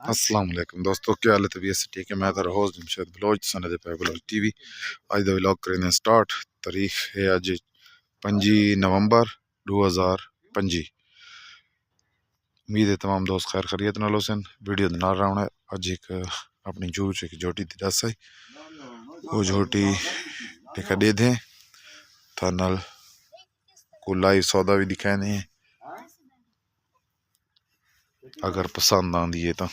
अस्सलाम वालेकुम दोस्तों, क्या हाल है? तबीयत से ठीक है? मैं था होस्ट जमशेद बलोच सनद पे बलोच टीवी। आज दा व्लॉग करें स्टार्ट। तारीख है आज 5 नवंबर 2025। उम्मीद है तमाम दोस्त खैर खरीत नाल हुसन। वीडियो ना रहा है अज एक अपनी जूच एक झोटी दी दस है। वो झोटी एक दे दें था नाल को लाइव सौदा भी दिखाने हैं, अगर पसंद आंदी है तो।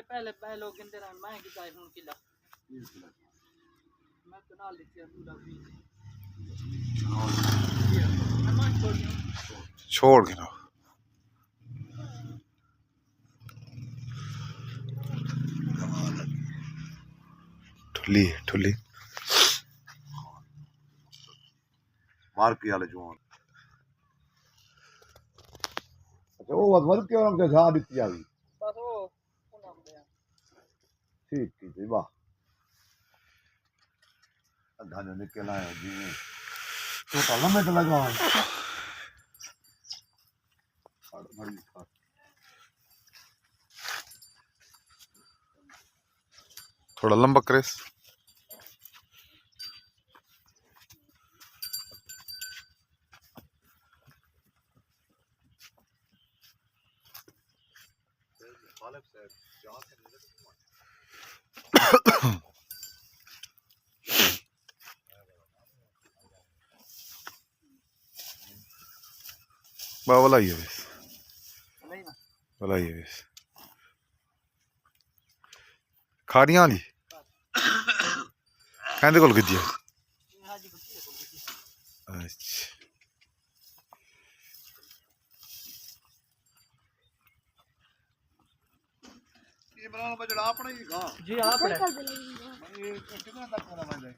पहले पहले लोग गिनते रहे मैं कितना है फोन किला मैं कनाल लिखी पूरा भी छोड़ के ना ठुली ठुली मार के वाले जवान। अच्छा वो वध के और के जा दित्ती आ गई बस वो नाम दे ठीक ठीक वाह अधा ने निकल आया जी तो ताला में लगा थोड़ा लंबा करेस। वाला ही है बस, वाला ही है बस। खारियां वाली कहते कोल गिद्दी है। अच्छा ये बनाना बजड़ा अपना ही हां जी आपने ये कितना तक होना मैं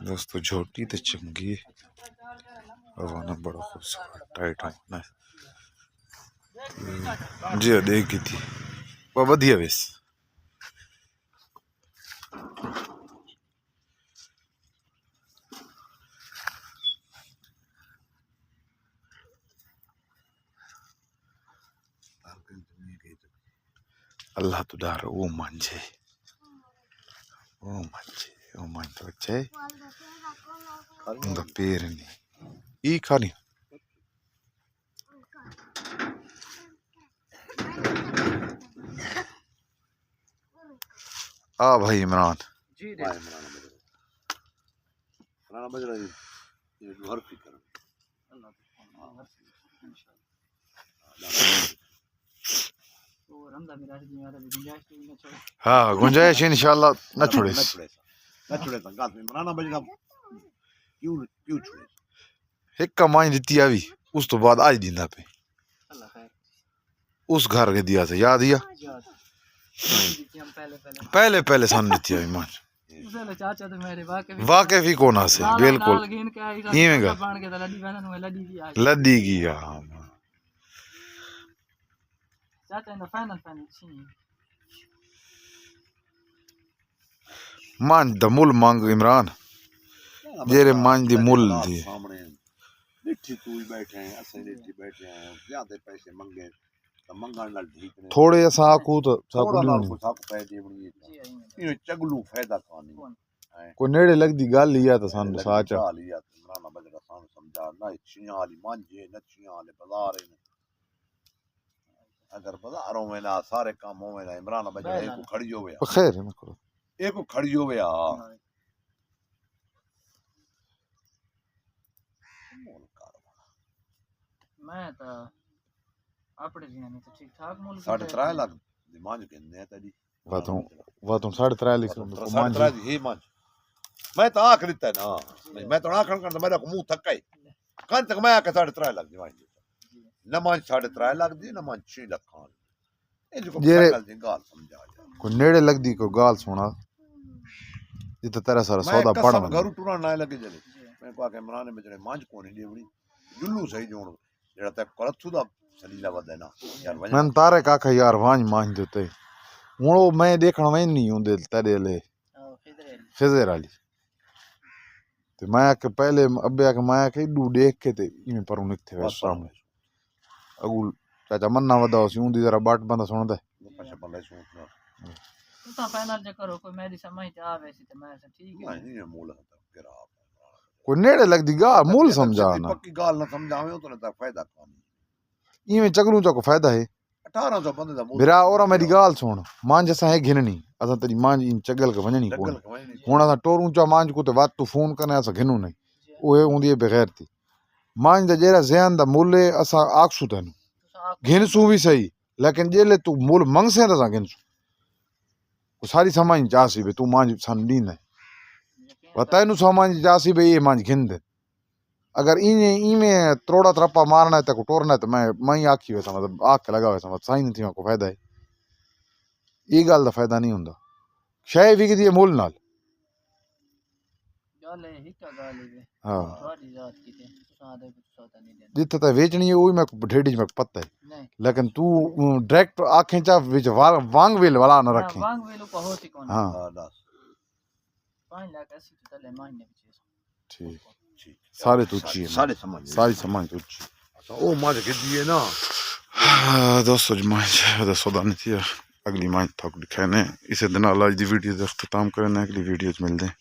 दोस्तों झोटी तो चंगी हवाना बड़ा खूबसूरत टाइट होना जी देख की थी वह वधिया बस। अल्लाह तो डार वो मांझे वो मान तो अच्छे उनका पैर नहीं ई खानी आ भाई इमरान जी दे बनाना बजड़ा ये घर फिकर और हमदा मेरा जी मेरा गुंजाइश तो ना छोड़ हाँ गुंजाइश इंशाल्लाह न छोड़े। न छुड़े गात में बनाना बजड़ा क्यों क्यों छुड़े एक कमाई दी आवी उस तो बाद आज दिंदा पे अल्लाह खैर उस घर के दिया था याद या याद हम पहले पहले पहले सामने दी आवी मान उसने चाचा तो मेरे वाकई भी कोना से बिल्कुल गिन के आई इवेंगा बन के लड्डी बहन में लड्डी की आई लद्दी की हाँ चाचा ने फाइनल छी मान द मुल मांग इमरान जेरे मान दी मुल दी सामने निठी तू ही बैठे हैं असे निठी बैठे हैं ज्यादा पैसे मांगे तो मंगण नाल ठीक ने थोड़े साकू तो साकू थोड़ा नाल नहीं को साक पै देवणी ये चगलू फायदा खानी कोई नेड़े लगदी गल लिया तो सन साच लिया इमरान बजड़ा सान समझा ना छियां वाली मांझे नचियां वाले बाजार है अगर बाजारों में ना सारे काम में ना इमरान बजड़ा एक को खड़ी हो गया खैर ना करो एक को खड़ी हो गया मैं तो अपने जी नहीं तो ठीक ठाक मूल 3.5 लाख दिमाग के ने तड़ी वा तो 3.5 लिख लो मान जी ही मान मैं तो आख देता है ना नहीं मैं तो आखण कर मेरा को मुंह थका ही कान तक मैं आके 3.5 लाख दिमाग न मान 3.5 लाख दी न मान 6 लाख खान ए जो गल समझा कोई नेड़े लगदी कोई गाल सुना जित तेरा सारा सौदा पड़ सब घर टुरा ना लगे जले मैं को आके इमरान में जड़े मांझ कोनी देवड़ी जुल्लू सही जोण जेड़ा ते करथु दा सलीला वदे ना यार वजन मैं तारे काका यार वांज मांझ देते हूँ वो मैं देखण वही होंदे तेरे ले खिजर वाली ते मैं के पहले अब्बे के मैं के डू देख के ते इवें पर निकथे वे सामने अगुल चाचा मन्ना वदा सी उंदी जरा बाट बंदा सुनदा पछा बंदा सोचना तुसा फाइनल जे करो कोई मेरी समझ ते आवे सी ते मैं ठीक है नहीं मूल गिरा कोई नेड़े लगदी गा मूल समझा ना पक्की गाल ना समझावे तो ना फायदा कोनी इवें चगलू चा को फायदा है 1800 बंदे दा मूल मेरा और मेरी गाल सुन मांझ असां है घिननी असां तेरी मांझ इन चगल के वञणी कोन हुण असां टोरूं चा मांझ को ते वात तू फोन करने असां घिनू नहीं ओए हुंदी है बगैर थी मांझ दा जेरा ज़हन दा मुल है असां आखसू तन घिनसू भी सही लेकिन जेले तू मुल मंगसे त असां घिनसू सारी समझ जासी बे तू मांझ सन ॾींदे तैनू समझ जासी बे ये मांझ घिनदे अगर इवें त्रोड़ा त्रप्पा मारना है तो टोरना है तो मैं ही आखी वैसा मतलब आख के लगा वैसा मतलब साई नहीं थी को फायदा है ये गल का फायदा नहीं होंदा शय विकदी है मुल नाल गल है हिक गल है हाँ थोड़ी जात की ते तुसा आदे तुसा ता नहीं देना जिथे तक वेचनी है वही मैं ढेडी में पता है नहीं लेकिन तू डायरेक्ट आंखें चा विच वांग वेल वाला न रखे वांग वेलो को होती कोन हाँ 5 लाख 80 तो तले महीने पीछे ठीक सारे तुच्छी है सारी समझ तुच्छी ओ मां के दिए ना दोस्तों जमाई सौदा नहीं थी अगली मांझ थक दिखाने इसे दिन आज की वीडियो का अख्ताम करने अगली वीडियो मिलते हैं